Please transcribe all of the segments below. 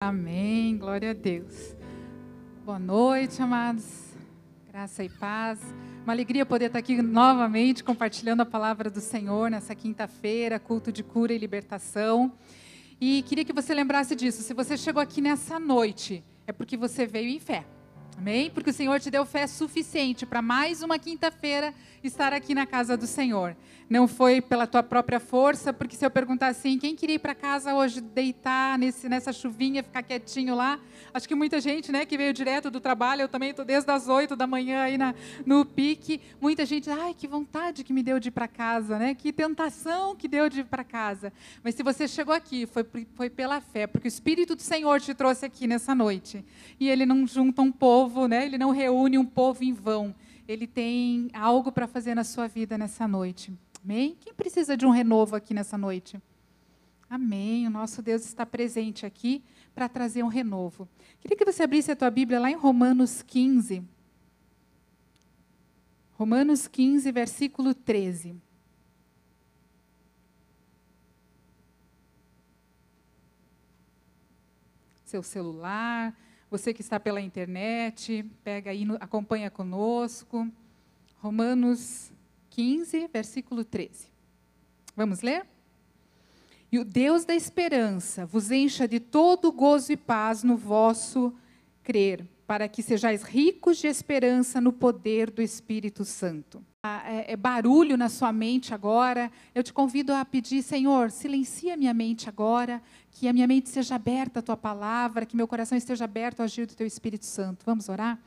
Amém, glória a Deus. Boa noite, amados. Graça e paz. Uma alegria poder estar aqui novamente compartilhando a palavra do Senhor nessa quinta-feira, culto de cura e libertação. E queria que você lembrasse disso. Se você chegou aqui nessa noite, é porque você veio em fé. Amém? Porque o Senhor te deu fé suficiente para mais uma quinta-feira estar aqui na casa do Senhor. Não foi pela tua própria força, porque se eu perguntar assim, quem queria ir para casa hoje, deitar nessa chuvinha, ficar quietinho lá? Acho que muita gente, né, que veio direto do trabalho, eu também estou desde as 8 da manhã aí no pique. Muita gente, ai, que vontade que me deu de ir para casa, né? Que tentação que deu de ir para casa. Mas se você chegou aqui, foi pela fé, porque o Espírito do Senhor te trouxe aqui nessa noite. E Ele não junta um povo, né? Ele não reúne um povo em vão. Ele tem algo para fazer na sua vida nessa noite. Amém? Quem precisa de um renovo aqui nessa noite? Amém. O nosso Deus está presente aqui para trazer um renovo. Queria que você abrisse a tua Bíblia lá em Romanos 15. Romanos 15, versículo 13. Seu celular, você que está pela internet, pega aí, acompanha conosco. Romanos 15, versículo 13. Vamos ler? E o Deus da esperança vos encha de todo gozo e paz no vosso crer, para que sejais ricos de esperança no poder do Espírito Santo. É barulho na sua mente agora. Eu te convido a pedir, Senhor, silencia minha mente agora, que a minha mente seja aberta à tua palavra, que meu coração esteja aberto ao agir do teu Espírito Santo. Vamos orar?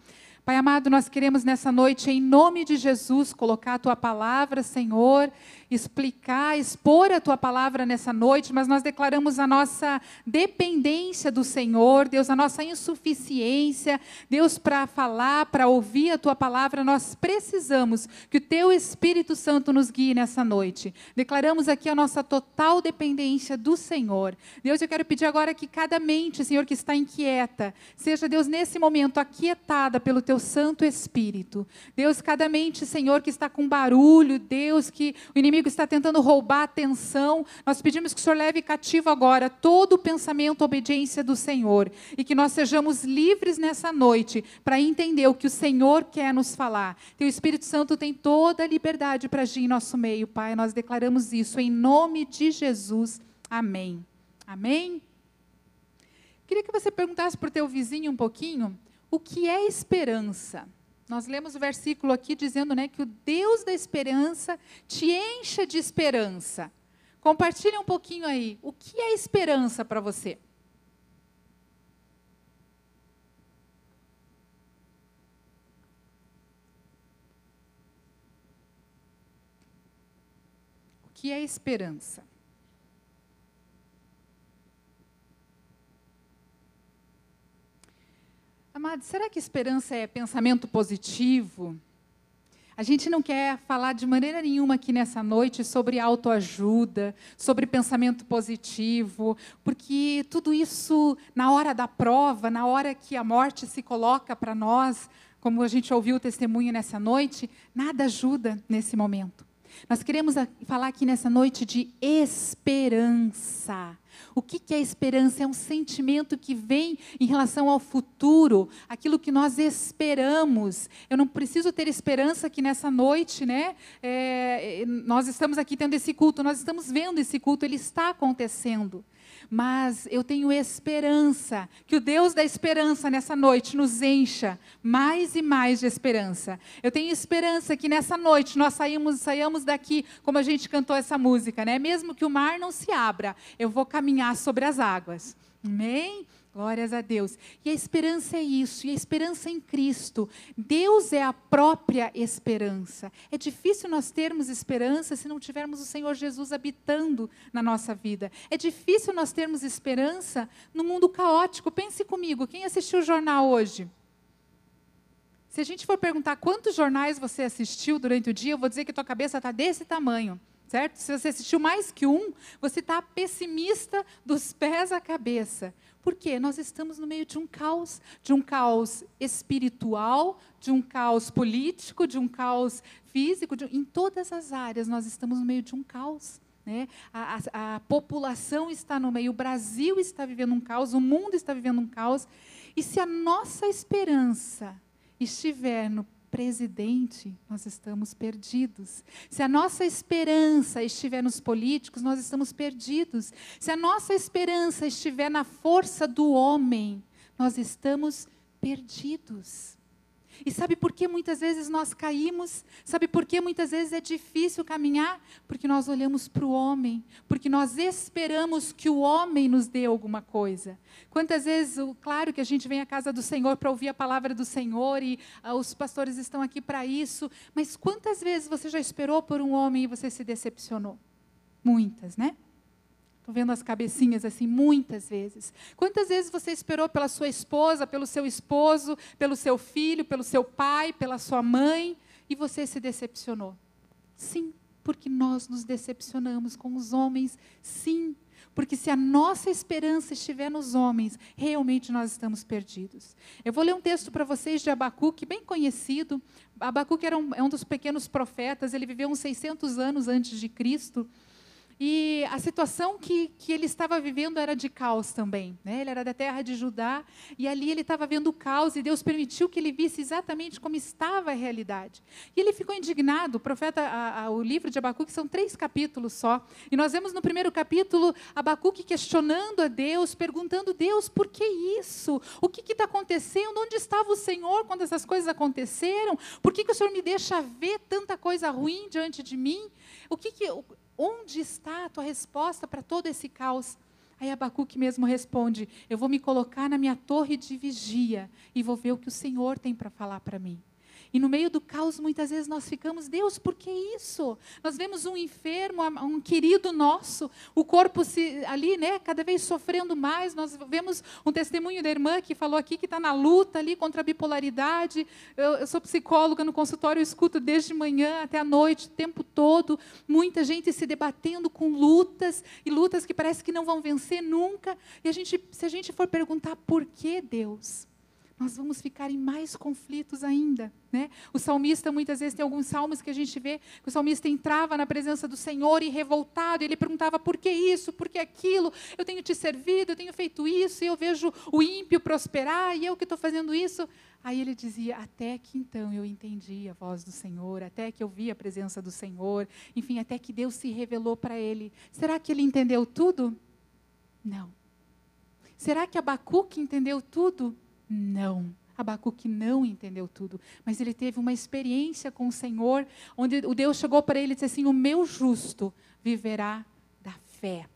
Pai amado, nós queremos nessa noite, em nome de Jesus, colocar a tua palavra, Senhor, expor a tua palavra nessa noite, mas nós declaramos a nossa dependência do Senhor, Deus, a nossa insuficiência, Deus, para falar, para ouvir a tua palavra, nós precisamos que o teu Espírito Santo nos guie nessa noite. Declaramos aqui a nossa total dependência do Senhor. Deus, eu quero pedir agora que cada mente, Senhor, que está inquieta, seja, Deus, nesse momento aquietada pelo teu Santo Espírito. Deus, cada mente, Senhor, que está com barulho, Deus, que o inimigo está tentando roubar a atenção, nós pedimos que o Senhor leve cativo agora todo o pensamento, a obediência do Senhor, e que nós sejamos livres nessa noite para entender o que o Senhor quer nos falar. Teu Espírito Santo tem toda a liberdade para agir em nosso meio, Pai, nós declaramos isso em nome de Jesus. Amém. Amém? Queria que você perguntasse para o teu vizinho um pouquinho, o que é esperança? Nós lemos o versículo aqui dizendo, né, que o Deus da esperança te encha de esperança. Compartilha um pouquinho aí. O que é esperança para você? O que é esperança? Amado, será que esperança é pensamento positivo? A gente não quer falar de maneira nenhuma aqui nessa noite sobre autoajuda, sobre pensamento positivo, porque tudo isso, na hora da prova, na hora que a morte se coloca para nós, como a gente ouviu o testemunho nessa noite, nada ajuda nesse momento. Nós queremos falar aqui nessa noite de esperança. O que é esperança? É um sentimento que vem em relação ao futuro, aquilo que nós esperamos. Eu não preciso ter esperança que nessa noite, né? Nós estamos aqui tendo esse culto, nós estamos vendo esse culto, ele está acontecendo. Mas eu tenho esperança, que o Deus da esperança nessa noite nos encha mais e mais de esperança. Eu tenho esperança que nessa noite nós saiamos daqui, como a gente cantou essa música, né? Mesmo que o mar não se abra, eu vou caminhar sobre as águas. Amém? Glórias a Deus. E a esperança é isso, e a esperança em Cristo. Deus é a própria esperança. É difícil nós termos esperança se não tivermos o Senhor Jesus habitando na nossa vida. É difícil nós termos esperança no mundo caótico. Pense comigo, quem assistiu o jornal hoje? Se a gente for perguntar quantos jornais você assistiu durante o dia, eu vou dizer que tua cabeça está desse tamanho. Certo? Se você assistiu mais que um, você está pessimista dos pés à cabeça. Por quê? Nós estamos no meio de um caos espiritual, de um caos político, de um caos físico, em todas as áreas nós estamos no meio de um caos. né? A população está no meio, o Brasil está vivendo um caos, o mundo está vivendo um caos. E se a nossa esperança estiver no presidente, nós estamos perdidos. Se a nossa esperança estiver nos políticos, nós estamos perdidos. Se a nossa esperança estiver na força do homem, nós estamos perdidos. E sabe por que muitas vezes nós caímos? Sabe por que muitas vezes é difícil caminhar? Porque nós olhamos para o homem, porque nós esperamos que o homem nos dê alguma coisa. Quantas vezes, claro que a gente vem à casa do Senhor para ouvir a palavra do Senhor e os pastores estão aqui para isso, mas quantas vezes você já esperou por um homem e você se decepcionou? Muitas, né? Estou vendo as cabecinhas assim, muitas vezes. Quantas vezes você esperou pela sua esposa, pelo seu esposo, pelo seu filho, pelo seu pai, pela sua mãe, e você se decepcionou? Sim, porque nós nos decepcionamos com os homens, sim. Porque se a nossa esperança estiver nos homens, realmente nós estamos perdidos. Eu vou ler um texto para vocês de Abacuque, bem conhecido. Abacuque é um dos pequenos profetas, ele viveu uns 600 anos antes de Cristo. E a situação que ele estava vivendo era de caos também, né? Ele era da terra de Judá, e ali ele estava vendo o caos, e Deus permitiu que ele visse exatamente como estava a realidade. E ele ficou indignado. O livro de Abacuque são 3 capítulos só. E nós vemos no primeiro capítulo, Abacuque questionando a Deus, perguntando, Deus, por que isso? O que está acontecendo? Onde estava o Senhor quando essas coisas aconteceram? Por que o Senhor me deixa ver tanta coisa ruim diante de mim? Onde está a tua resposta para todo esse caos? Aí Abacuque mesmo responde, eu vou me colocar na minha torre de vigia e vou ver o que o Senhor tem para falar para mim. E no meio do caos, muitas vezes nós ficamos, Deus, por que isso? Nós vemos um enfermo, um querido nosso, o corpo ali, né, cada vez sofrendo mais. Nós vemos um testemunho da irmã que falou aqui que está na luta ali contra a bipolaridade. Eu sou psicóloga no consultório, eu escuto desde manhã até a noite, o tempo todo, muita gente se debatendo com lutas, e lutas que parece que não vão vencer nunca. E se a gente for perguntar por que Deus, nós vamos ficar em mais conflitos ainda, né? O salmista, muitas vezes, tem alguns salmos que a gente vê, que o salmista entrava na presença do Senhor e revoltado, e ele perguntava, por que isso, por que aquilo? Eu tenho te servido, eu tenho feito isso, e eu vejo o ímpio prosperar, e eu que estou fazendo isso. Aí ele dizia, até que então eu entendi a voz do Senhor, até que eu vi a presença do Senhor, enfim, até que Deus se revelou para ele. Será que ele entendeu tudo? Não. Será que Abacuque entendeu tudo? Não, Abacuque não entendeu tudo, mas ele teve uma experiência com o Senhor, onde o Deus chegou para ele e disse assim, o meu justo viverá da fé.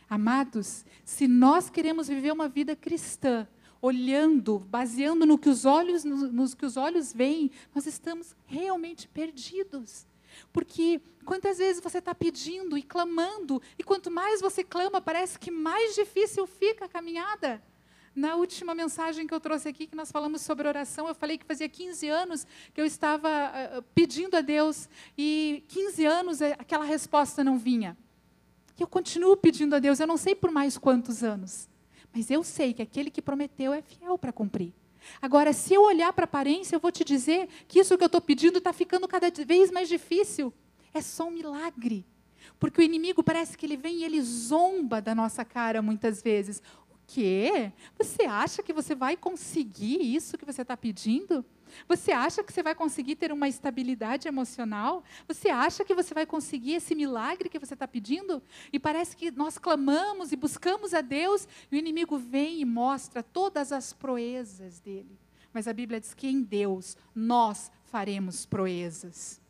Amados, se nós queremos viver uma vida cristã, olhando, baseando no que os olhos veem, nós estamos realmente perdidos. Porque quantas vezes você está pedindo e clamando, e quanto mais você clama, parece que mais difícil fica a caminhada. Na última mensagem que eu trouxe aqui, que nós falamos sobre oração, eu falei que fazia 15 anos que eu estava pedindo a Deus, e 15 anos aquela resposta não vinha. E eu continuo pedindo a Deus, eu não sei por mais quantos anos, mas eu sei que aquele que prometeu é fiel para cumprir. Agora, se eu olhar para a aparência, eu vou te dizer que isso que eu estou pedindo está ficando cada vez mais difícil. É só um milagre. Porque o inimigo parece que ele vem e ele zomba da nossa cara muitas vezes. Quê? Você acha que você vai conseguir isso que você está pedindo? Você acha que você vai conseguir ter uma estabilidade emocional? Você acha que você vai conseguir esse milagre que você está pedindo? E parece que nós clamamos e buscamos a Deus, e o inimigo vem e mostra todas as proezas dele. Mas a Bíblia diz que em Deus nós faremos proezas.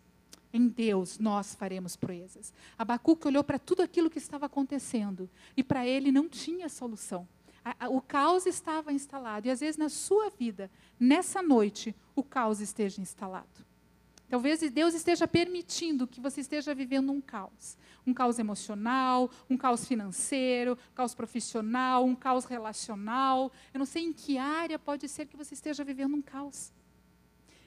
Em Deus nós faremos proezas. Abacuque olhou para tudo aquilo que estava acontecendo, e para ele não tinha solução. O caos estava instalado. E às vezes na sua vida, nessa noite, o caos esteja instalado. Talvez Deus esteja permitindo que você esteja vivendo um caos. Um caos emocional, um caos financeiro, um caos profissional, um caos relacional. Eu não sei em que área pode ser que você esteja vivendo um caos.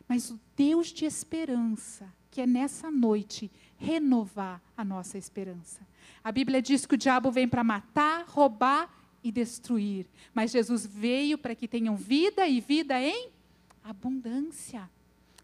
Mas o Deus de esperança, que é nessa noite, renovar a nossa esperança. A Bíblia diz que o diabo vem para matar, roubar e destruir. Mas Jesus veio para que tenham vida e vida em abundância.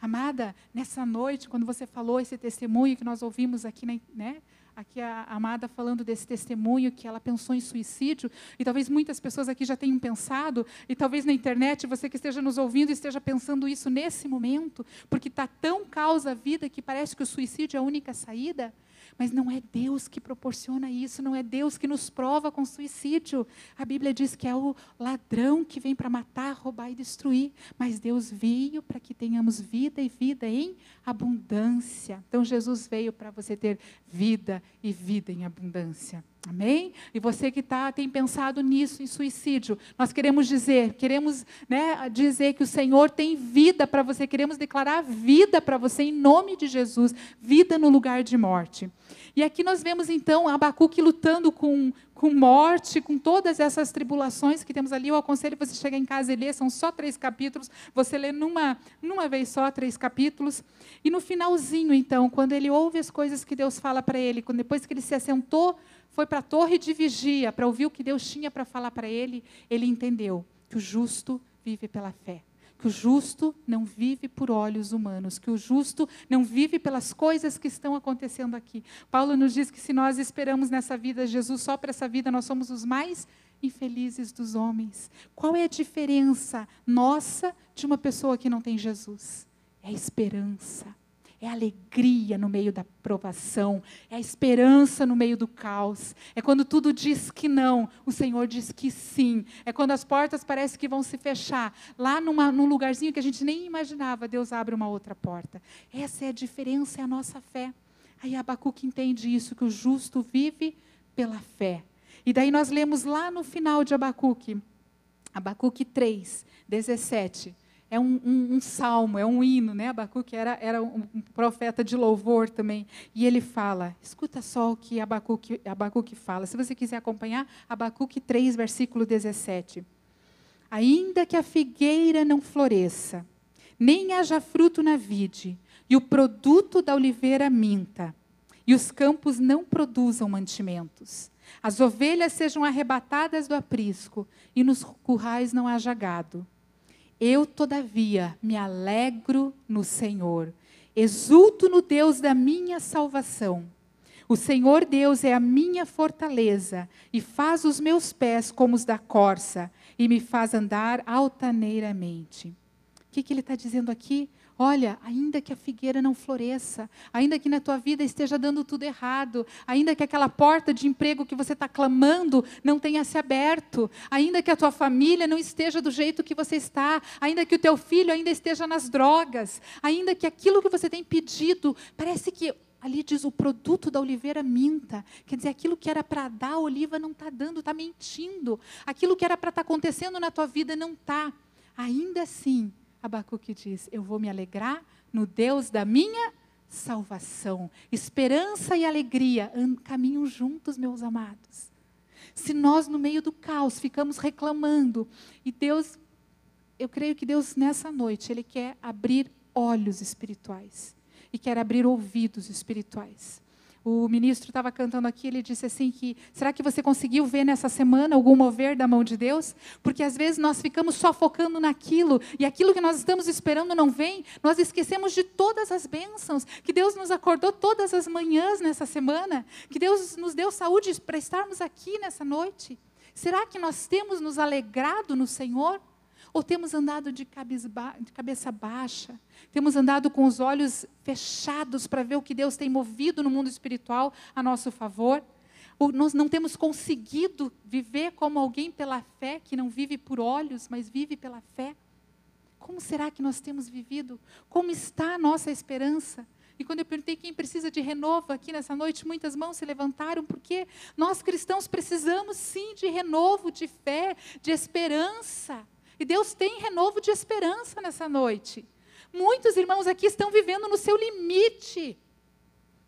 Amada, nessa noite, quando você falou esse testemunho que nós ouvimos aqui, né, aqui a amada falando desse testemunho, que ela pensou em suicídio, e talvez muitas pessoas aqui já tenham pensado, e talvez na internet, você que esteja nos ouvindo, esteja pensando isso nesse momento, porque está tão caos a vida que parece que o suicídio é a única saída. Mas não é Deus que proporciona isso, não é Deus que nos prova com suicídio. A Bíblia diz que é o ladrão que vem para matar, roubar e destruir. Mas Deus veio para que tenhamos vida e vida em abundância. Então Jesus veio para você ter vida e vida em abundância. Amém? E você que tem pensado nisso, em suicídio, nós queremos dizer que o Senhor tem vida para você, queremos declarar vida para você em nome de Jesus, vida no lugar de morte. E aqui nós vemos então Abacuque lutando com morte, com todas essas tribulações que temos ali. Eu aconselho você chegar em casa e ler, são só 3 capítulos, você lê numa vez só 3 capítulos. E no finalzinho então, quando ele ouve as coisas que Deus fala para ele, depois que ele se assentou, foi para a torre de vigia para ouvir o que Deus tinha para falar para ele, ele entendeu que o justo vive pela fé. Que o justo não vive por olhos humanos, que o justo não vive pelas coisas que estão acontecendo aqui. Paulo nos diz que se nós esperamos nessa vida Jesus só para essa vida, nós somos os mais infelizes dos homens. Qual é a diferença nossa de uma pessoa que não tem Jesus? É a esperança. É a alegria no meio da provação, é a esperança no meio do caos, é quando tudo diz que não, o Senhor diz que sim, é quando as portas parecem que vão se fechar, lá num lugarzinho que a gente nem imaginava, Deus abre uma outra porta. Essa é a diferença, é a nossa fé. Aí Abacuque entende isso, que o justo vive pela fé. E daí nós lemos lá no final de Abacuque 3, 17, é um salmo, é um hino, né? Abacuque era um profeta de louvor também. E ele fala, escuta só o que Abacuque fala. Se você quiser acompanhar, Abacuque 3, versículo 17. Ainda que a figueira não floresça, nem haja fruto na vide, e o produto da oliveira minta, e os campos não produzam mantimentos, as ovelhas sejam arrebatadas do aprisco, e nos currais não haja gado. Eu, todavia, me alegro no Senhor, exulto no Deus da minha salvação. O Senhor Deus é a minha fortaleza, e faz os meus pés como os da corça, e me faz andar altaneiramente. O que ele está dizendo aqui? Olha, ainda que a figueira não floresça, ainda que na tua vida esteja dando tudo errado, ainda que aquela porta de emprego que você está clamando não tenha se aberto, ainda que a tua família não esteja do jeito que você está, ainda que o teu filho ainda esteja nas drogas, ainda que aquilo que você tem pedido, parece que ali diz o produto da oliveira minta, quer dizer, aquilo que era para dar a oliva não está dando, está mentindo, aquilo que era para estar acontecendo na tua vida não está, ainda assim, Abacuque diz, eu vou me alegrar no Deus da minha salvação. Esperança e alegria caminham juntos, meus amados. Se nós no meio do caos ficamos reclamando, e Deus, eu creio que Deus nessa noite, Ele quer abrir olhos espirituais, e quer abrir ouvidos espirituais. O ministro estava cantando aqui, ele disse assim que, será que você conseguiu ver nessa semana algum mover da mão de Deus? Porque às vezes nós ficamos só focando naquilo, e aquilo que nós estamos esperando não vem, nós esquecemos de todas as bênçãos, que Deus nos acordou todas as manhãs nessa semana, que Deus nos deu saúde para estarmos aqui nessa noite. Será que nós temos nos alegrado no Senhor? Ou temos andado de cabeça baixa? Temos andado com os olhos fechados para ver o que Deus tem movido no mundo espiritual a nosso favor? Ou nós não temos conseguido viver como alguém pela fé, que não vive por olhos, mas vive pela fé? Como será que nós temos vivido? Como está a nossa esperança? E quando eu perguntei quem precisa de renovo aqui nessa noite, muitas mãos se levantaram, porque nós cristãos precisamos sim de renovo, de fé, de esperança. E Deus tem renovo de esperança nessa noite. Muitos irmãos aqui estão vivendo no seu limite.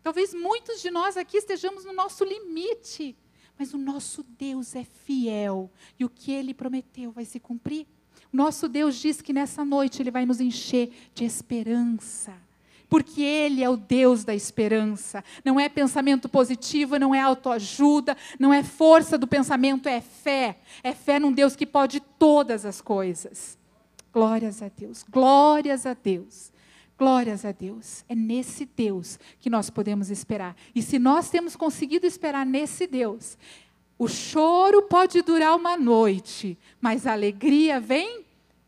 Talvez muitos de nós aqui estejamos no nosso limite. Mas o nosso Deus é fiel. E o que Ele prometeu vai se cumprir. O nosso Deus diz que nessa noite Ele vai nos encher de esperança. Porque Ele é o Deus da esperança. Não é pensamento positivo, não é autoajuda, não é força do pensamento, é fé. É fé num Deus que pode todas as coisas. Glórias a Deus, glórias a Deus. Glórias a Deus. É nesse Deus que nós podemos esperar. E se nós temos conseguido esperar nesse Deus, o choro pode durar uma noite, mas a alegria vem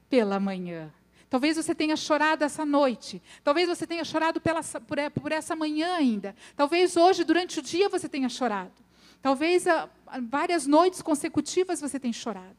pela manhã. Talvez você tenha chorado essa noite. Talvez você tenha chorado por essa manhã ainda. Talvez hoje, durante o dia, você tenha chorado. Talvez várias noites consecutivas você tenha chorado.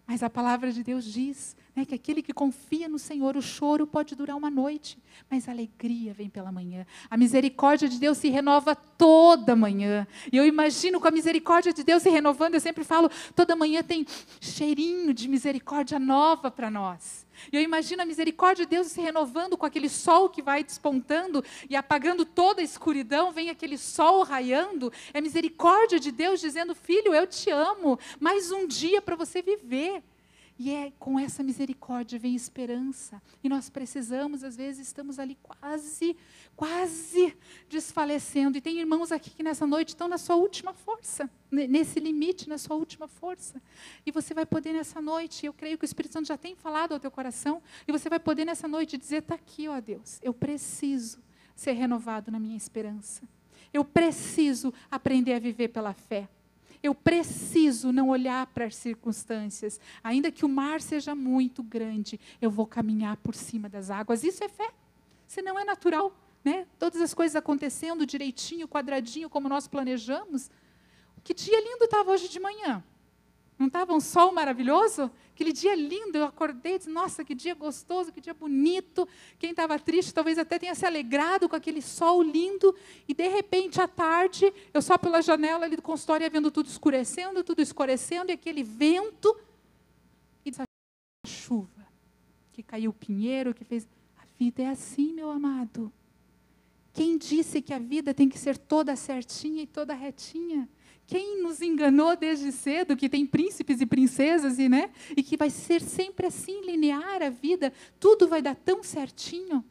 Mas a palavra de Deus diz, né, que aquele que confia no Senhor, o choro pode durar uma noite, mas a alegria vem pela manhã. A misericórdia de Deus se renova toda manhã. E eu imagino com a misericórdia de Deus se renovando, eu sempre falo, toda manhã tem cheirinho de misericórdia nova para nós. E eu imagino a misericórdia de Deus se renovando com aquele sol que vai despontando e apagando toda a escuridão, vem aquele sol raiando. É a misericórdia de Deus dizendo, filho, eu te amo, mais um dia para você viver. E com essa misericórdia vem esperança. E nós precisamos, às vezes, estamos ali quase desfalecendo. E tem irmãos aqui que nessa noite estão na sua última força, nesse limite, na sua última força. E você vai poder nessa noite, eu creio que o Espírito Santo já tem falado ao teu coração, e você vai poder nessa noite dizer, está aqui, ó Deus, eu preciso ser renovado na minha esperança. Eu preciso aprender a viver pela fé. Eu preciso não olhar para as circunstâncias. Ainda que o mar seja muito grande, eu vou caminhar por cima das águas. Isso é fé. Isso não é natural, né? Todas as coisas acontecendo direitinho, quadradinho, como nós planejamos. Que dia lindo estava hoje de manhã. Não estava um sol maravilhoso? Aquele dia lindo, eu acordei e disse, nossa, que dia gostoso, que dia bonito. Quem estava triste talvez até tenha se alegrado com aquele sol lindo. E de repente, à tarde, eu só pela janela ali do consultório ia vendo tudo escurecendo, e aquele vento. E essa chuva, que caiu o pinheiro, que fez... A vida é assim, meu amado. Quem disse que a vida tem que ser toda certinha e toda retinha? Quem nos enganou desde cedo, que tem príncipes e princesas, e que vai ser sempre assim, linear a vida, tudo vai dar tão certinho.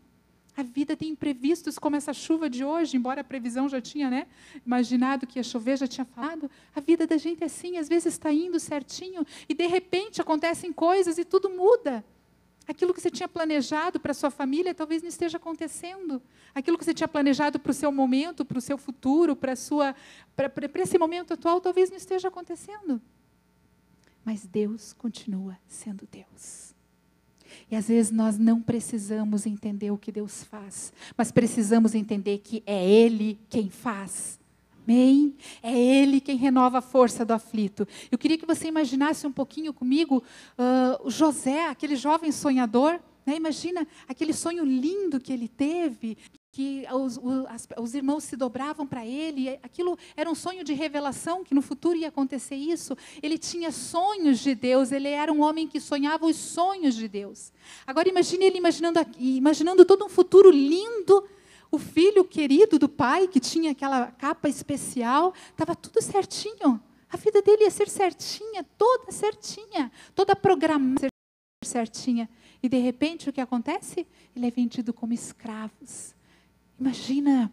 A vida tem imprevistos, como essa chuva de hoje, embora a previsão já tinha imaginado que ia chover, já tinha falado. A vida da gente é assim, às vezes está indo certinho, e de repente acontecem coisas e tudo muda. Aquilo que você tinha planejado para a sua família talvez não esteja acontecendo. Aquilo que você tinha planejado para o seu momento, para o seu futuro, para esse momento atual, talvez não esteja acontecendo. Mas Deus continua sendo Deus. E às vezes nós não precisamos entender o que Deus faz, mas precisamos entender que é Ele quem faz. Amém? É Ele quem renova a força do aflito. Eu queria que você imaginasse um pouquinho comigo José, aquele jovem sonhador. Imagina aquele sonho lindo que ele teve, que os irmãos se dobravam para ele. Aquilo era um sonho de revelação, que no futuro ia acontecer isso. Ele tinha sonhos de Deus, ele era um homem que sonhava os sonhos de Deus. Agora imagine ele imaginando todo um futuro lindo. O filho querido do pai, que tinha aquela capa especial, estava tudo certinho. A vida dele ia ser certinha, toda programada certinha. E de repente o que acontece? Ele é vendido como escravos. Imagina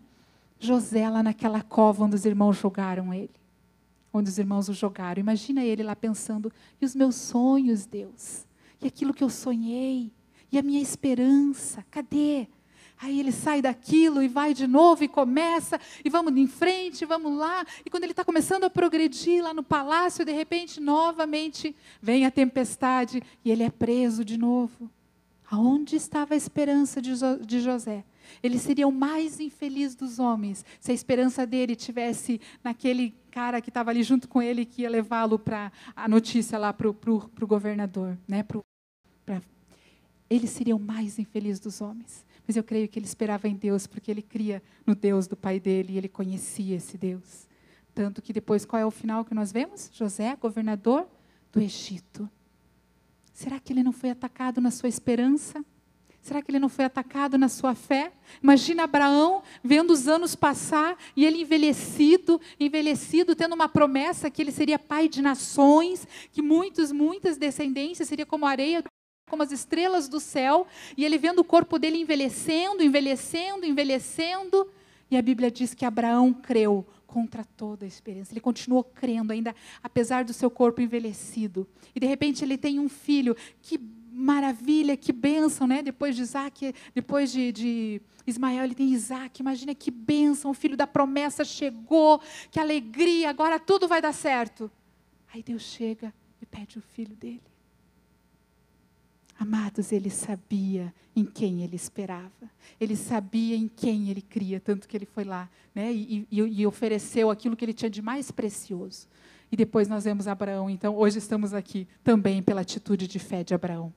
José lá naquela cova onde os irmãos jogaram ele. Onde os irmãos o jogaram. Imagina ele lá pensando, e os meus sonhos, Deus? E aquilo que eu sonhei? E a minha esperança? Cadê? Aí ele sai daquilo e vai de novo e começa, e vamos em frente, vamos lá. E quando ele está começando a progredir lá no palácio, de repente, novamente, vem a tempestade e ele é preso de novo. Aonde estava a esperança de José? Ele seria o mais infeliz dos homens, se a esperança dele tivesse naquele cara que estava ali junto com ele, que ia levá-lo para a notícia lá para o governador. Ele seria o mais infeliz dos homens. Mas eu creio que ele esperava em Deus, porque ele cria no Deus do pai dele, e ele conhecia esse Deus. Tanto que depois, qual é o final que nós vemos? José, governador do Egito. Será que ele não foi atacado na sua esperança? Será que ele não foi atacado na sua fé? Imagina Abraão vendo os anos passar, e ele envelhecido, tendo uma promessa que ele seria pai de nações, que muitas descendências, seria como a areia, como as estrelas do céu, e ele vendo o corpo dele envelhecendo, e a Bíblia diz que Abraão creu contra toda a esperança. Ele continuou crendo ainda, apesar do seu corpo envelhecido. E de repente ele tem um filho que maravilha, que bênção, né? Depois de Isaac, depois de Ismael, ele tem Isaac. Imagina que bênção, o filho da promessa chegou, que alegria, agora tudo vai dar certo. Aí Deus chega e pede o filho dele. Amados, ele sabia em quem ele esperava. Ele sabia em quem ele cria, tanto que ele foi lá, né, e ofereceu aquilo que ele tinha de mais precioso. E depois nós vemos Abraão. Então, hoje estamos aqui também pela atitude de fé de Abraão.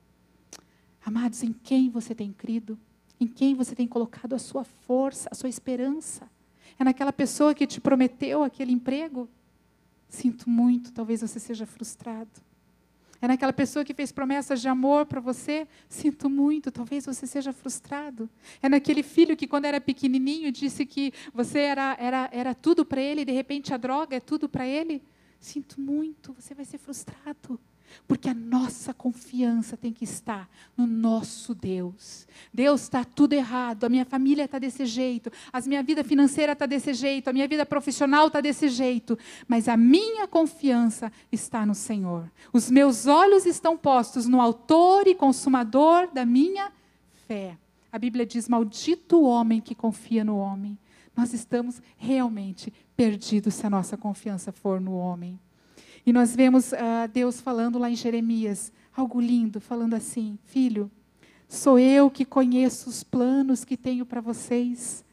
Amados, em quem você tem crido? Em quem você tem colocado a sua força, a sua esperança? É naquela pessoa que te prometeu aquele emprego? Sinto muito, talvez você seja frustrado. É naquela pessoa que fez promessas de amor para você? Sinto muito, talvez você seja frustrado. É naquele filho que, quando era pequenininho, disse que você era tudo para ele e, de repente, a droga é tudo para ele? Sinto muito, você vai ser frustrado. Porque a nossa confiança tem que estar no nosso Deus. Deus, está tudo errado, a minha família está desse jeito, a minha vida financeira está desse jeito, a minha vida profissional está desse jeito, mas a minha confiança está no Senhor. Os meus olhos estão postos no autor e consumador da minha fé. A Bíblia diz, maldito o homem que confia no homem. Nós estamos realmente perdidos se a nossa confiança for no homem. E nós vemos Deus falando lá em Jeremias, algo lindo, falando assim, filho, sou eu que conheço os planos que tenho para vocês,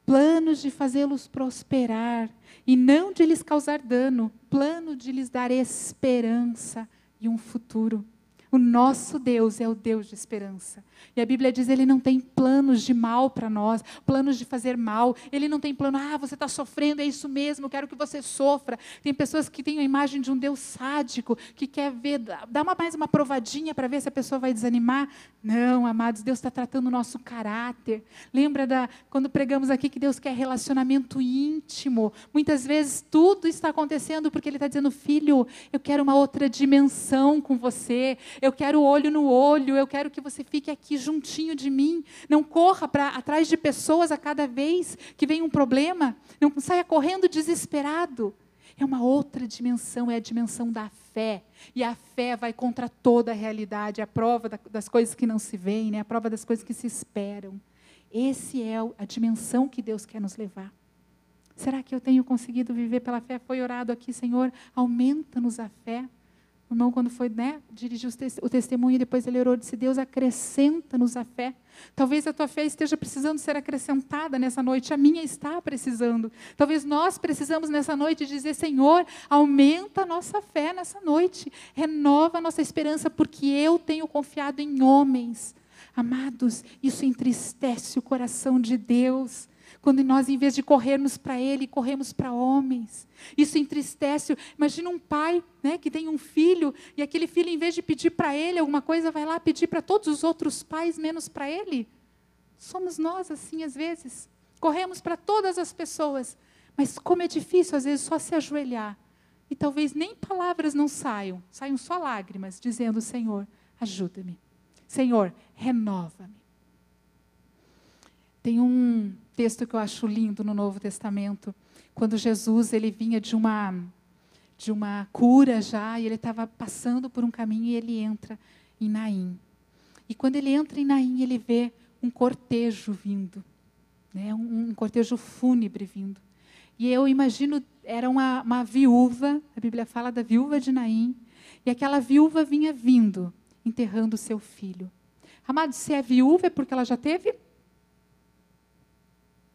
planos de fazê-los prosperar e não de lhes causar dano, plano de lhes dar esperança e um futuro. O nosso Deus é o Deus de esperança. E a Bíblia diz, Ele não tem planos de mal para nós, planos de fazer mal. Ele não tem plano, você está sofrendo, é isso mesmo, quero que você sofra. Tem pessoas que têm a imagem de um Deus sádico, que quer ver, dá mais uma provadinha para ver se a pessoa vai desanimar. Não, amados, Deus está tratando o nosso caráter. Lembra quando pregamos aqui que Deus quer relacionamento íntimo? Muitas vezes tudo está acontecendo porque Ele está dizendo, filho, eu quero uma outra dimensão com você. Eu quero olho no olho, eu quero que você fique aqui juntinho de mim. Não corra atrás de pessoas a cada vez que vem um problema. Não saia correndo desesperado. É uma outra dimensão, é a dimensão da fé. E a fé vai contra toda a realidade, a prova das coisas que não se veem, né? A prova das coisas que se esperam. Essa é a dimensão que Deus quer nos levar. Será que eu tenho conseguido viver pela fé? Foi orado aqui, Senhor, aumenta-nos a fé. O irmão, quando foi, dirigir o testemunho, depois ele orou e disse, Deus, acrescenta-nos a fé. Talvez a tua fé esteja precisando ser acrescentada nessa noite, a minha está precisando. Talvez nós precisamos nessa noite dizer, Senhor, aumenta a nossa fé nessa noite, renova a nossa esperança, porque eu tenho confiado em homens. Amados, isso entristece o coração de Deus. Quando nós, em vez de corrermos para Ele, corremos para homens. Isso entristece. Imagina um pai, que tem um filho, e aquele filho, em vez de pedir para ele alguma coisa, vai lá pedir para todos os outros pais, menos para ele. Somos nós assim, às vezes. Corremos para todas as pessoas. Mas como é difícil, às vezes, só se ajoelhar. E talvez nem palavras não saiam só lágrimas, dizendo, Senhor, ajuda-me. Senhor, renova-me. Tem um texto que eu acho lindo no Novo Testamento, quando Jesus ele vinha de uma cura já, e ele estava passando por um caminho e ele entra em Naim. E quando ele entra em Naim, ele vê um cortejo vindo, um cortejo fúnebre vindo. E eu imagino, era uma viúva, a Bíblia fala da viúva de Naim, e aquela viúva vinha vindo, enterrando o seu filho. Amados, se é viúva é porque ela já teve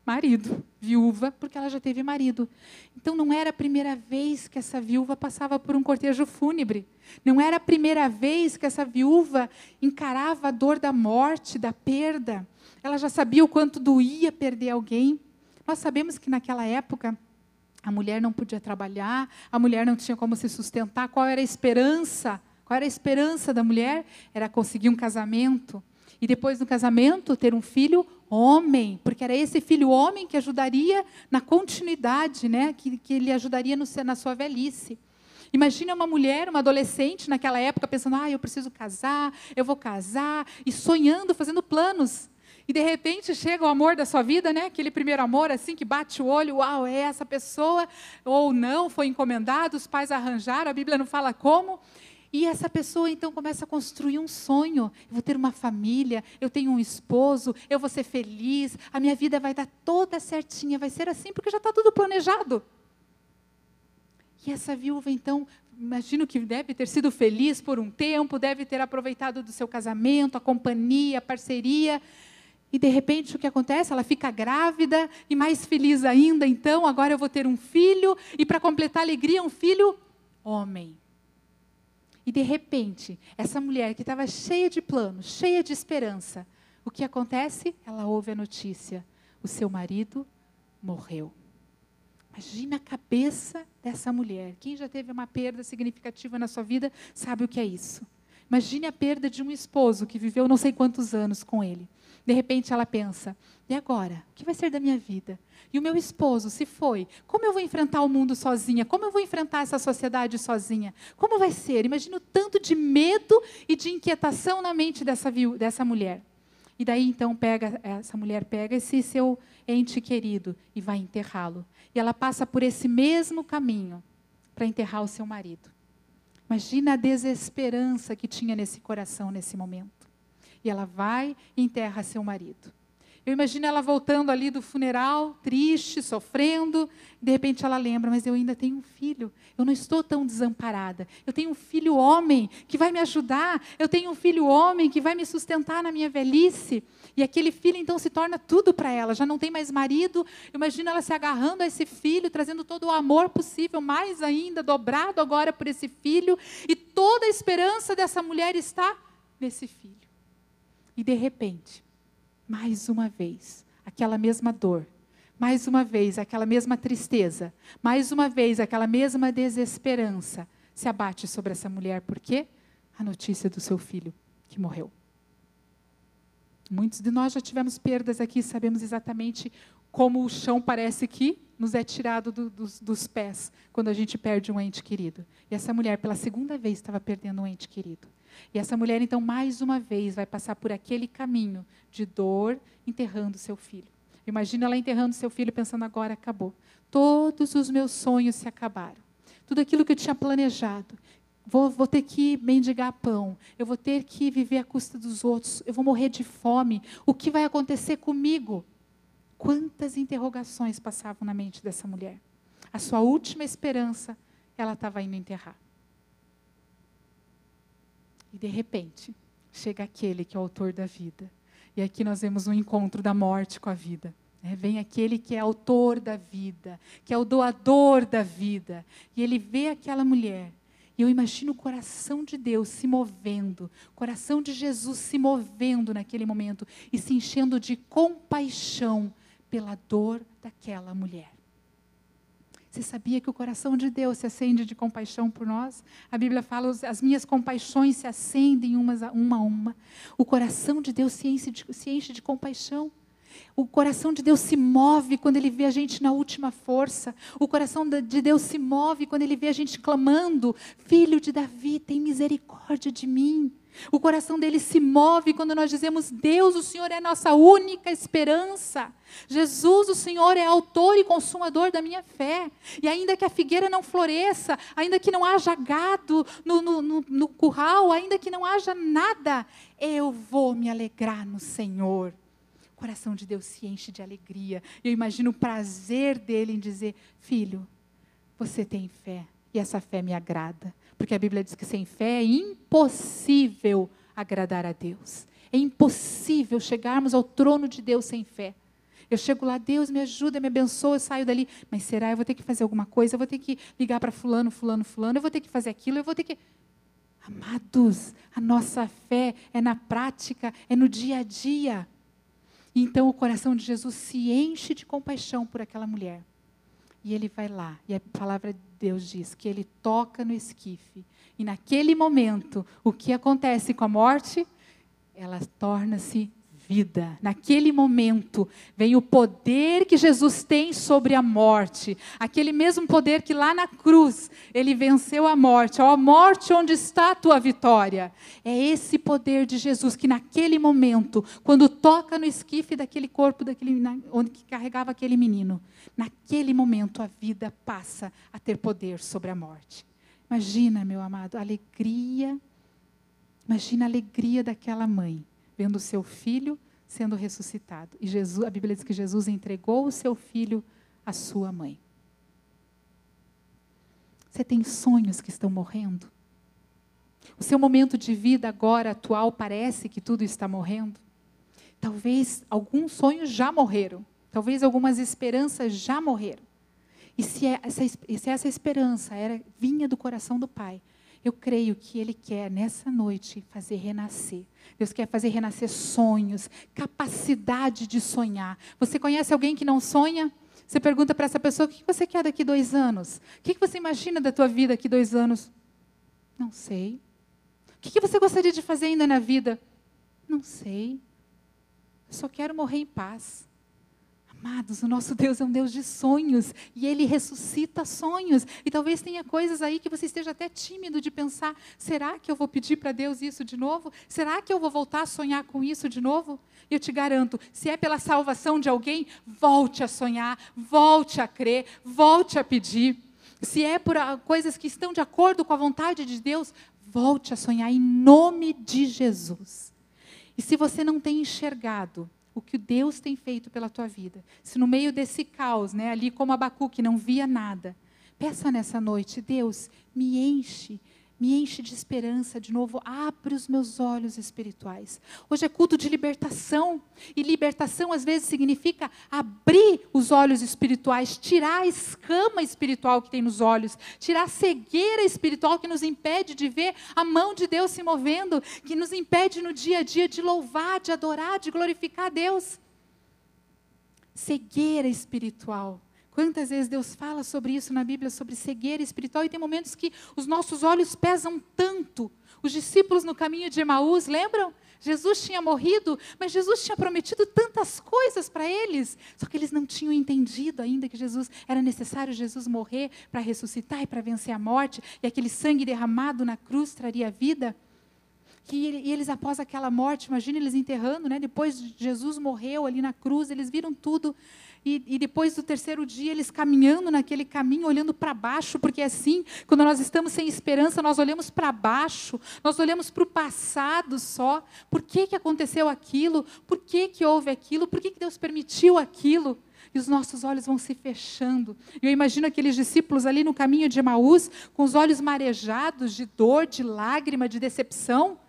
marido, viúva, porque ela já teve marido. Então, não era a primeira vez que essa viúva passava por um cortejo fúnebre. Não era a primeira vez que essa viúva encarava a dor da morte, da perda. Ela já sabia o quanto doía perder alguém. Nós sabemos que naquela época, a mulher não podia trabalhar, a mulher não tinha como se sustentar. Qual era a esperança? Qual era a esperança da mulher? Era conseguir um casamento. E depois do casamento, ter um filho homem, porque era esse filho homem que ajudaria na continuidade, que ele ajudaria na sua velhice. Imagina uma mulher, uma adolescente naquela época, pensando, eu preciso casar, eu vou casar, e sonhando, fazendo planos. E de repente chega o amor da sua vida, aquele primeiro amor assim que bate o olho, uau, é essa pessoa, ou não, foi encomendado, os pais arranjaram, a Bíblia não fala como. E essa pessoa então começa a construir um sonho. Eu vou ter uma família, eu tenho um esposo, eu vou ser feliz, a minha vida vai dar toda certinha, vai ser assim porque já está tudo planejado. E essa viúva então, imagino que deve ter sido feliz por um tempo, deve ter aproveitado do seu casamento, a companhia, a parceria. E de repente o que acontece? Ela fica grávida e mais feliz ainda. Então agora eu vou ter um filho e para completar a alegria, um filho homem. E de repente, essa mulher que estava cheia de planos, cheia de esperança, o que acontece? Ela ouve a notícia: o seu marido morreu. Imagina a cabeça dessa mulher. Quem já teve uma perda significativa na sua vida sabe o que é isso. Imagine a perda de um esposo que viveu não sei quantos anos com ele. De repente ela pensa: e agora? O que vai ser da minha vida? E o meu esposo se foi. Como eu vou enfrentar o mundo sozinha? Como eu vou enfrentar essa sociedade sozinha? Como vai ser? Imagina o tanto de medo e de inquietação na mente dessa mulher. E daí então essa mulher pega esse seu ente querido e vai enterrá-lo. E ela passa por esse mesmo caminho para enterrar o seu marido. Imagina a desesperança que tinha nesse coração nesse momento. E ela vai e enterra seu marido. Eu imagino ela voltando ali do funeral, triste, sofrendo. De repente ela lembra: mas eu ainda tenho um filho. Eu não estou tão desamparada. Eu tenho um filho homem que vai me ajudar. Eu tenho um filho homem que vai me sustentar na minha velhice. E aquele filho então se torna tudo para ela. Já não tem mais marido. Eu imagino ela se agarrando a esse filho, trazendo todo o amor possível, mais ainda, dobrado agora por esse filho. E toda a esperança dessa mulher está nesse filho. E de repente, mais uma vez, aquela mesma dor, mais uma vez, aquela mesma tristeza, mais uma vez, aquela mesma desesperança se abate sobre essa mulher. Por quê? A notícia do seu filho que morreu. Muitos de nós já tivemos perdas aqui, sabemos exatamente como o chão parece que nos é tirado dos pés quando a gente perde um ente querido. E essa mulher, pela segunda vez, estava perdendo um ente querido. E essa mulher, então, mais uma vez, vai passar por aquele caminho de dor, enterrando seu filho. Imagina ela enterrando seu filho, pensando: agora acabou. Todos os meus sonhos se acabaram. Tudo aquilo que eu tinha planejado. Vou ter que mendigar pão. Eu vou ter que viver à custa dos outros. Eu vou morrer de fome. O que vai acontecer comigo? Quantas interrogações passavam na mente dessa mulher. A sua última esperança, ela estava indo enterrar. E de repente, chega aquele que é o autor da vida. E aqui nós vemos um encontro da morte com a vida. Vem aquele que é autor da vida, que é o doador da vida. E ele vê aquela mulher. E eu imagino o coração de Deus se movendo, o coração de Jesus se movendo naquele momento e se enchendo de compaixão pela dor daquela mulher. Você sabia que o coração de Deus se acende de compaixão por nós? A Bíblia fala: as minhas compaixões se acendem uma a uma. O coração de Deus se enche de compaixão. O coração de Deus se move quando Ele vê a gente na última força. O coração de Deus se move quando Ele vê a gente clamando: Filho de Davi, tem misericórdia de mim. O coração dele se move quando nós dizemos: Deus, o Senhor é a nossa única esperança. Jesus, o Senhor é autor e consumador da minha fé. E ainda que a figueira não floresça, ainda que não haja gado no curral, ainda que não haja nada, eu vou me alegrar no Senhor. O coração de Deus se enche de alegria. Eu imagino o prazer dele em dizer: filho, você tem fé e essa fé me agrada. Porque a Bíblia diz que sem fé é impossível agradar a Deus. É impossível chegarmos ao trono de Deus sem fé. Eu chego lá: Deus me ajuda, me abençoa, eu saio dali. Mas será? Eu vou ter que fazer alguma coisa? Eu vou ter que ligar para fulano, eu vou ter que fazer aquilo, eu vou ter que... Amados, a nossa fé é na prática, é no dia a dia. E então o coração de Jesus se enche de compaixão por aquela mulher. E ele vai lá, e a palavra de Deus diz que ele toca no esquife. E naquele momento, o que acontece com a morte? Ela torna-se vida. Naquele momento, vem o poder que Jesus tem sobre a morte. Aquele mesmo poder que lá na cruz, ele venceu a morte. Ó morte, onde está a tua vitória? É esse poder de Jesus que naquele momento, quando toca no esquife daquele corpo, onde carregava aquele menino, naquele momento a vida passa a ter poder sobre a morte. Imagina, meu amado, a alegria. Imagina a alegria daquela mãe, vendo o seu filho sendo ressuscitado. E Jesus, a Bíblia diz que Jesus entregou o seu filho à sua mãe. Você tem sonhos que estão morrendo? O seu momento de vida agora, atual, parece que tudo está morrendo? Talvez alguns sonhos já morreram. Talvez algumas esperanças já morreram. E se essa esperança vinha do coração do Pai, eu creio que Ele quer, nessa noite, fazer renascer. Deus quer fazer renascer sonhos, capacidade de sonhar. Você conhece alguém que não sonha? Você pergunta para essa pessoa, o que você quer daqui 2 anos? O que você imagina da tua vida daqui 2 anos? Não sei. O que você gostaria de fazer ainda na vida? Não sei. Eu só quero morrer em paz. Amados, o nosso Deus é um Deus de sonhos, e Ele ressuscita sonhos, e talvez tenha coisas aí que você esteja até tímido de pensar, será que eu vou pedir para Deus isso de novo? Será que eu vou voltar a sonhar com isso de novo? E eu te garanto, se é pela salvação de alguém, volte a sonhar, volte a crer, volte a pedir. Se é por coisas que estão de acordo com a vontade de Deus, volte a sonhar em nome de Jesus. E se você não tem enxergado o que Deus tem feito pela tua vida, se no meio desse caos, ali como Abacuque, não via nada, peça nessa noite, Deus, me enche de esperança de novo, abre os meus olhos espirituais. Hoje é culto de libertação, e libertação às vezes significa abrir os olhos espirituais, tirar a escama espiritual que tem nos olhos, tirar a cegueira espiritual que nos impede de ver a mão de Deus se movendo, que nos impede no dia a dia de louvar, de adorar, de glorificar a Deus. Cegueira espiritual. Quantas vezes Deus fala sobre isso na Bíblia, sobre cegueira espiritual, e tem momentos que os nossos olhos pesam tanto. Os discípulos no caminho de Emaús, lembram? Jesus tinha morrido, mas Jesus tinha prometido tantas coisas para eles, só que eles não tinham entendido ainda que era necessário Jesus morrer para ressuscitar e para vencer a morte, e aquele sangue derramado na cruz traria vida. E eles, após aquela morte, imagina eles enterrando, depois Jesus morreu ali na cruz, eles viram tudo. E depois do 3º dia, eles caminhando naquele caminho, olhando para baixo, porque assim, quando nós estamos sem esperança, nós olhamos para baixo, nós olhamos para o passado só. Por que aconteceu aquilo? Por que houve aquilo? Por que Deus permitiu aquilo? E os nossos olhos vão se fechando. E eu imagino aqueles discípulos ali no caminho de Emaús, com os olhos marejados de dor, de lágrima, de decepção.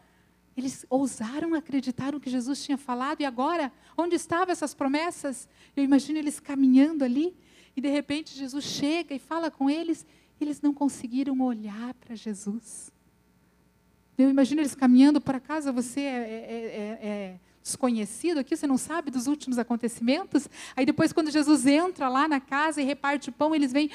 Eles ousaram acreditar no que Jesus tinha falado, e agora, onde estavam essas promessas? Eu imagino eles caminhando ali, e de repente Jesus chega e fala com eles, e eles não conseguiram olhar para Jesus. Eu imagino eles caminhando, por acaso você é desconhecido aqui, você não sabe dos últimos acontecimentos? Aí depois, quando Jesus entra lá na casa e reparte o pão, eles veem,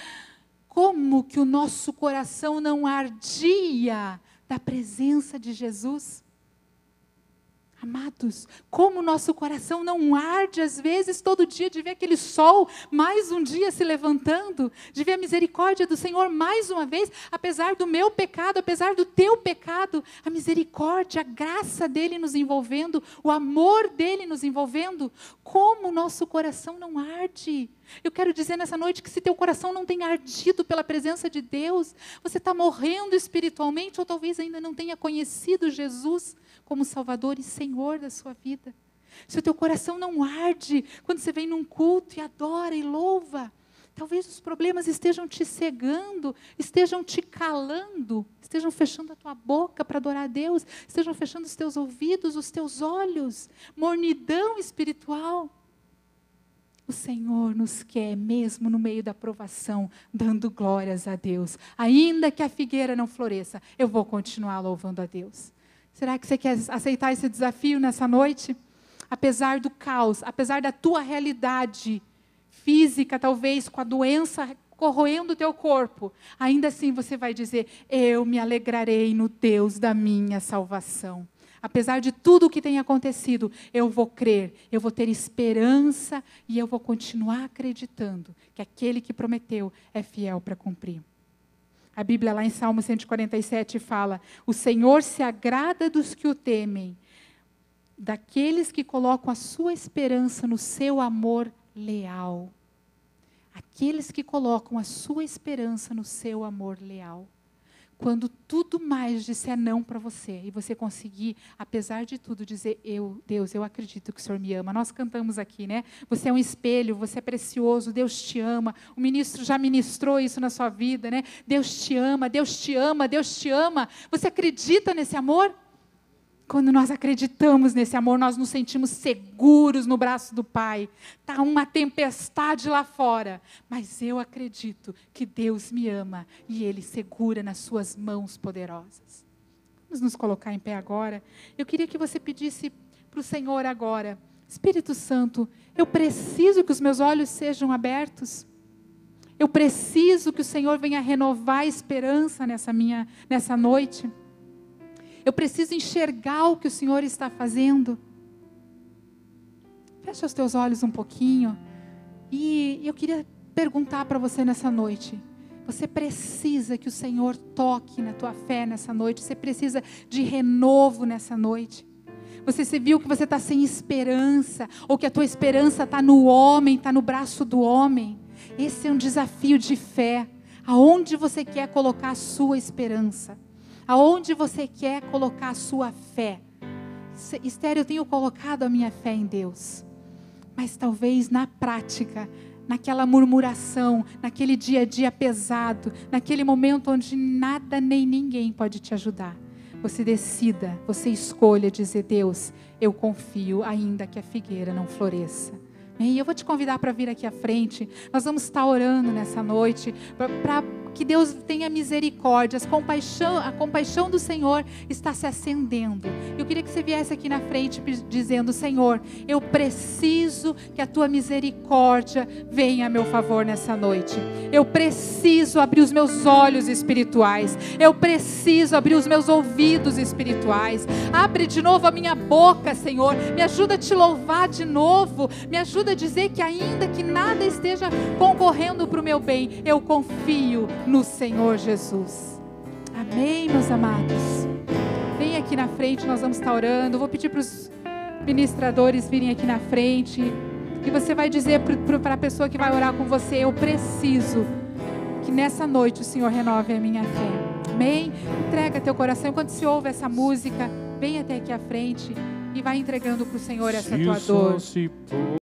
como que o nosso coração não ardia da presença de Jesus? Amados, como o nosso coração não arde, às vezes, todo dia, de ver aquele sol, mais um dia se levantando, de ver a misericórdia do Senhor, mais uma vez, apesar do meu pecado, apesar do teu pecado, a misericórdia, a graça dEle nos envolvendo, o amor dEle nos envolvendo, como o nosso coração não arde. Eu quero dizer nessa noite que se teu coração não tem ardido pela presença de Deus, você está morrendo espiritualmente, ou talvez ainda não tenha conhecido Jesus como Salvador e Senhor da sua vida. Se o teu coração não arde quando você vem num culto e adora e louva, talvez os problemas estejam te cegando, estejam te calando, estejam fechando a tua boca para adorar a Deus, estejam fechando os teus ouvidos, os teus olhos, mornidão espiritual. O Senhor nos quer mesmo no meio da provação, dando glórias a Deus. Ainda que a figueira não floresça, eu vou continuar louvando a Deus. Será que você quer aceitar esse desafio nessa noite? Apesar do caos, apesar da tua realidade física, talvez com a doença corroendo o teu corpo, ainda assim você vai dizer, eu me alegrarei no Deus da minha salvação. Apesar de tudo o que tem acontecido, eu vou crer, eu vou ter esperança e eu vou continuar acreditando que aquele que prometeu é fiel para cumprir. A Bíblia lá em Salmo 147 fala, o Senhor se agrada dos que o temem, daqueles que colocam a sua esperança no seu amor leal. Aqueles que colocam a sua esperança no seu amor leal. Quando tudo mais disser não para você e você conseguir, apesar de tudo, dizer, Deus, eu acredito que o Senhor me ama. Nós cantamos aqui, né? Você é um espelho, você é precioso, Deus te ama. O ministro já ministrou isso na sua vida, né? Deus te ama, Deus te ama, Deus te ama. Você acredita nesse amor? Quando nós acreditamos nesse amor, nós nos sentimos seguros no braço do Pai. Está uma tempestade lá fora, mas eu acredito que Deus me ama e Ele segura nas suas mãos poderosas. Vamos nos colocar em pé agora. Eu queria que você pedisse para o Senhor agora, Espírito Santo, eu preciso que os meus olhos sejam abertos. Eu preciso que o Senhor venha renovar a esperança nessa noite. Eu preciso enxergar o que o Senhor está fazendo. Fecha os teus olhos um pouquinho. E eu queria perguntar para você nessa noite. Você precisa que o Senhor toque na tua fé nessa noite. Você precisa de renovo nessa noite. Você viu que você está sem esperança. Ou que a tua esperança está no homem, está no braço do homem. Esse é um desafio de fé. Aonde você quer colocar a sua esperança? Aonde você quer colocar a sua fé? Esther, eu tenho colocado a minha fé em Deus. Mas talvez na prática, naquela murmuração, naquele dia a dia pesado, naquele momento onde nada nem ninguém pode te ajudar. Você decida, você escolha dizer, Deus, eu confio ainda que a figueira não floresça. E eu vou te convidar para vir aqui à frente. Nós vamos estar orando nessa noite para que Deus tenha misericórdia. A compaixão do Senhor está se acendendo. Eu queria que você viesse aqui na frente dizendo, Senhor, eu preciso que a tua misericórdia venha a meu favor nessa noite. Eu preciso abrir os meus olhos espirituais. Eu preciso abrir os meus ouvidos espirituais. Abre de novo a minha boca, Senhor. Me ajuda a te louvar de novo. Me ajuda a dizer que ainda que nada esteja concorrendo para o meu bem, eu confio no Senhor Jesus. Amém, meus amados? Vem aqui na frente, nós vamos estar orando. Vou pedir para os ministradores virem aqui na frente. E você vai dizer para a pessoa que vai orar com você, eu preciso que nessa noite o Senhor renove a minha fé. Amém? Entrega teu coração. Enquanto se ouve essa música, vem até aqui à frente e vai entregando para o Senhor essa tua dor.